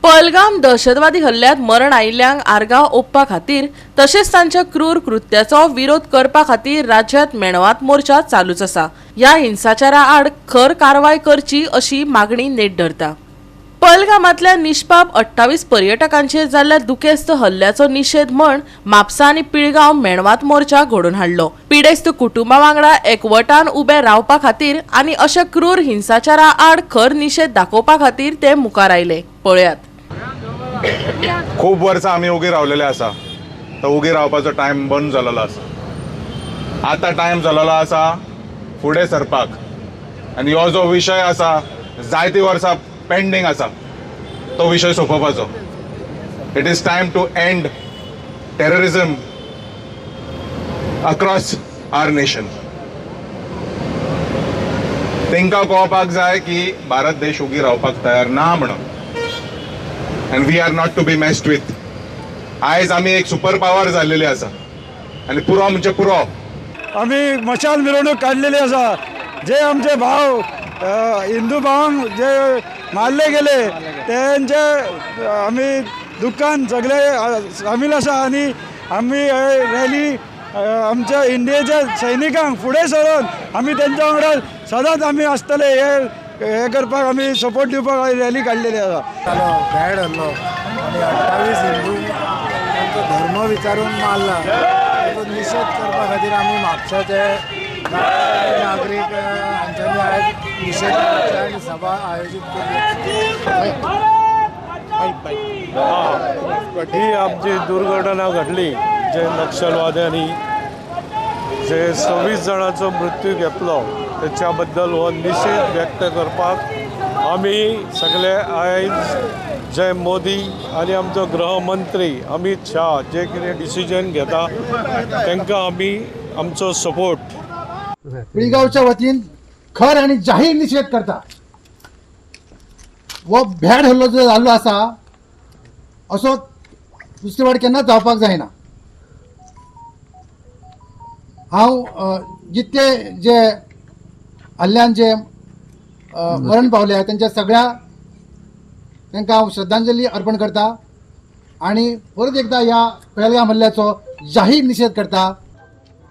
पहलगाम दहशतवादी हल्ल्यात मरण आयिल्ल्यांक आर्गां ओपपा खातीर तशेंच तांच्या क्रूर कृत्याचो विरोध करपा खातीर राज्यांत मेणवात मोर्चा चालूच आसा। ह्या हिंसाचारा आड खर कारवाय करची अशी मागणी नेट धरता। पहलगामांतल्या निष्पाप 28 पर्यटकांचेर जाल्ल्या दुखेस्त हल्ल्याचो निशेध म्हण म्हापसा आनी पिळगांव मेणवात मोर्चा घडोवन हाडलो। पिडेस्त कुटुंबां वांगडा एकवटान उबे रावपा खातीर आनी अशा क्रूर हिंसाचारा आड खर निशेध दाखोवपा खातीर ते मुखार आयले। पळयात। खूप वर्सां आमी उगी रावलेले आसा, तो उगी रावपाचो टायम बंद जाल्लो आसा। आता टायम जाल्लो आसा फुडें सरपाक, आनी हो जो विशय आसा जायती वर्सां पेंडिंग आसा तो विशय सोंपोवपाचो। It is time to end terrorism across our nation. तांकां कळपाक जाय की भारत देश उगी रावपाक तयार ना म्हणून, and we are not to be messed with. आयज आमी एक सुपर पावर जाल्लेली आसा आनी पुरो म्हणजे पुरो आमी मशाल मिरवणूक काढलेली आसा। जे आमचे भाव हिंदू भावांक जे मारले गेले त्यांचे आमी दुःखान सगळे सामील आसा आनी आमी रॅली आमच्या इंडियेच्या सैनिकांक फुडें सरून आमी तेंच्या वांगडा सदांच आमी आसतले हे करपाक आमी सपोर्ट दिवपाक रॅली काढलेली आसा। बॅड हल्लो आणि 28 हिंदू त्यांचा धर्म विचारून मारला, तो निषेध करपा खातीर आमी म्हापशाचे नागरीक हांच्यांनी आयज निषेध मोर्चा आनी सभा आयोजीत केली। ही आमची दुर्घटना घडली, जे नक्षलवाद्यांनी जे 26 जाणांचो मृत्यू घेतलो त्याच्या बद्दल हो निषेध व्यक्त करपाक आमी सगळे आयज जे मोदी आनी आमचो गृहमंत्री अमित शाह जे कितें डिसिजन घेता तांकां आमी आमचो सपोर्ट पिळगांवच्या वतीन खर आनी जाहीर निषेध करता। वो भ्याड हल्लो जो जाल्लो आसा असो दुसरे फावट केन्नाच जावपाक जायना। हांव जितके जे हल्ल्यान जे मरण पावले त्यांच्या सगळ्या तांकां हांव श्रद्धांजली अर्पण करता आनी परत एकदा ह्या पहलगाम हल्ल्याचो जाहीर निषेध करता।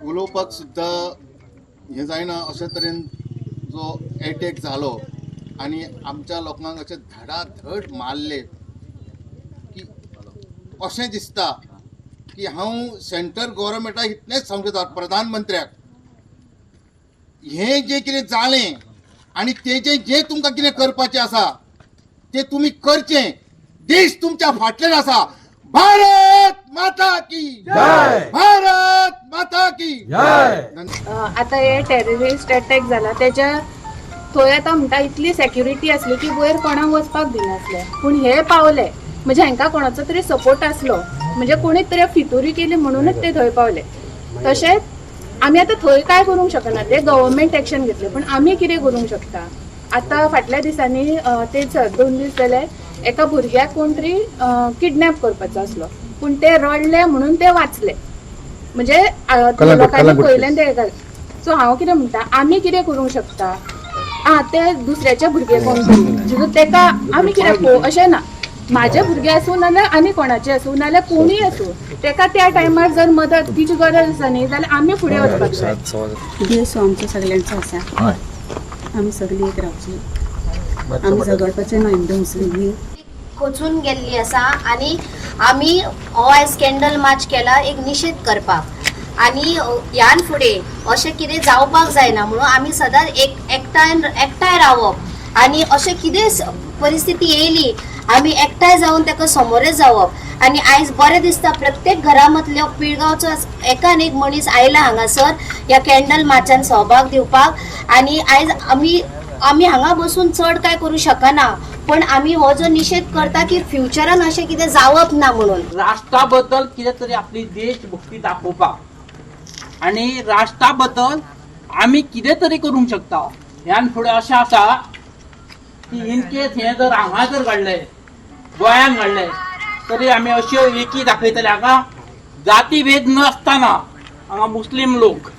उलोवपाक सुद्दां हें जायना अशे तरेन जो एटॅक जालो आनी आमच्या लोकांक अशे धडाधड मारले की अशें दिसता की हांव सेंट्रल गव्हर्मेंटाक इतलेंच सांगता प्रधानमंत्र्याक, हें जें कितें जालें आनी तेजें जें तुमकां कितें करपाचें आसा तें तुमी करचें। देश तुमच्या फाटल्यान आसा। भारत माता की जय, भारत माता की जय। आता हे टेररिस्ट अटॅक जाला त्याच्या थंय आतां म्हणटा इतली सेक्युरिटी आसली की वयर कोणाक वचपाक दिनासले, पूण हे पावले म्हणजे हांकां कोणाचो तरी सपोर्ट आसलो, म्हणजे कोणी तरी फितुरी केली म्हणूनच ते थंय पावले। तशेंच आमी आतां थंय काय करूंक शकना, ते गव्हर्मेंट एक्शन घेतले, पण आमी कितें करूंक शकता? आतां फाटल्या दिसांनी ते 2 दीस जाले एका भुरग्याक कोण तरी किडनॅप करपाचो आसलो, पूण ते रडले म्हणून ते वाचले, म्हणजे लोकांनी पयलें ते। सो हांव कितें म्हणटा, आमी कितें करूंक शकता? ते दुसऱ्याचे भुरगे कोण तरी तेका आमी कित्याक पळोवं अशें ना, म्हाजे भुरगे आसूं नाल्यार आनी कोणाचे आसूं नाल्यार कोणूय आसूं, तेका त्या टायमार जर मदत तिची गरज आसा न्ही जाल्यार आमी फुडें वचपाक जाय। देश आमचो सगळ्यांचो आसा, आमी सगळीं एक रावची, आमी झगडपाचें ना हिंदू मुस्लीम कोचून गेल्ली आसा आनी आमी हो आयज कॅन्डल मार्च केला एक निषेध करपाक आनी ह्यान फुडें अशें कितें जावपाक जायना म्हणून आमी सदांच एकठांय रावप आनी अशें कितें परिस्थिती येयली आमी एकठांय जावन ताका समोरे जावप। आनी आयज बरें दिसता प्रत्येक घरा मदलो पिळगांवचो एकान एक मनीस आयला हांगासर ह्या कॅन्डल मार्चान सहभाग दिवपाक। आनी आयज आमी हांगा बसून चड काय करूं शकना, पण आमी हो जो निषेध करता की फ्युचरान अशें कितें जावप ना म्हणून। राष्ट्रा बद्दल कितें तरी आपली देशभक्ती दाखोवपाक आनी राष्ट्रा बद्दल आमी कितें तरी करूंक शकता। ह्यान फुडें अशें आसा की इन केस हें जर हांगा जर घडलें, गोंयांत घडलें, तरी आमी अश्यो एकी दाखयतले। हांगा जातीभेद नासतना हांगा मुस्लीम लोक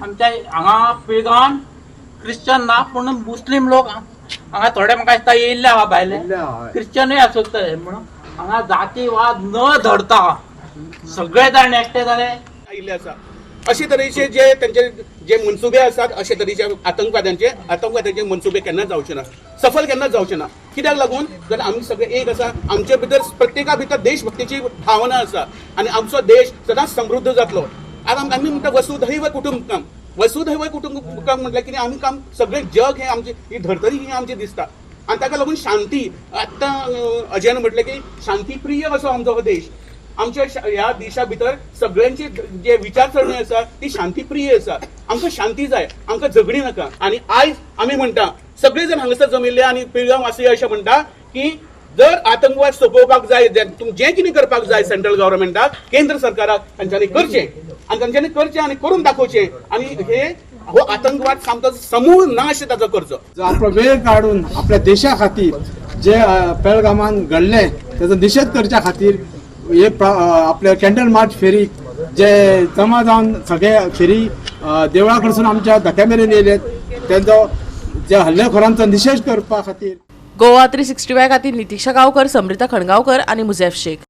आमच्या हांगा पिळगांवान क्रिश्चन ना, पूण मुस्लीम लोक हांगा थोडे म्हाका दिसता येयल्ले आहा भायले क्रिश्चनूय आसतले म्हणून हांगा जातीवाद न धरता सगळे जाण एकटे जाले आयिल्ले आसा. अशे तरेचे जे त्यांचे जे मनसुबे आसात अशे तरेचे आतंकवाद्यांचे मनसुबे केन्ना जावचे ना, सफल केन्ना जावचे ना. कित्याक लागून जाल्यार आमी सगळे एक आसा, आमचे भितर प्रत्येका भितर देशभक्तीची भावना आसा आनी आमचो देश सदांच समृद्ध जातलो. आमी म्हणटा वसुधैव कुटुंबकम. वसुधैव कुटुंबकम म्हटल्यार कितें, आमी काम सगळें जग हे आमचे, ही धर्तरी ही आमची दिसता आनी ताका लागून शांती. आतां अजयन म्हटलें की शांती प्रिय असो आमचो हो देश. आमच्या ह्या देशा भितर सगळ्यांची जे विचारसरणी आसा ती शांती प्रिय आसा. आमकां शांती जाय, आमकां झगडी नाका. आनी आयज आमी म्हणटा सगळे जण हांगासर जमिल्ले आनी पिळगांव वासिय अशें म्हणटा की जर आतंकवाद सोंपोवपाक जाय, जें कितें करपाक जाय सेंट्रल गव्हर्मेंटाक, केंद्र सरकाराक तांच्यांनी करचें आनी करून दाखोवचें आनी हो आतंकवाद सामको समूळ नाश ताचो करचो. आपलो वेळ काढून आपल्या देशा खातीर जे पेळगामान घडलें तेजो निशेध करच्या खातीर हे आपल्या कॅन्डल मार्च फेरीक जे जमा जावन सगळे फेरी देवळा कडसून आमच्या धक्या मेरेन येयलेत तेंचो जे हल्लेखोरांचो निशेध करपा खातीर. गोवा 365 खातीर नितीक्षा गांवकर, समृता खणगांवकर आनी मुझेफ शेख.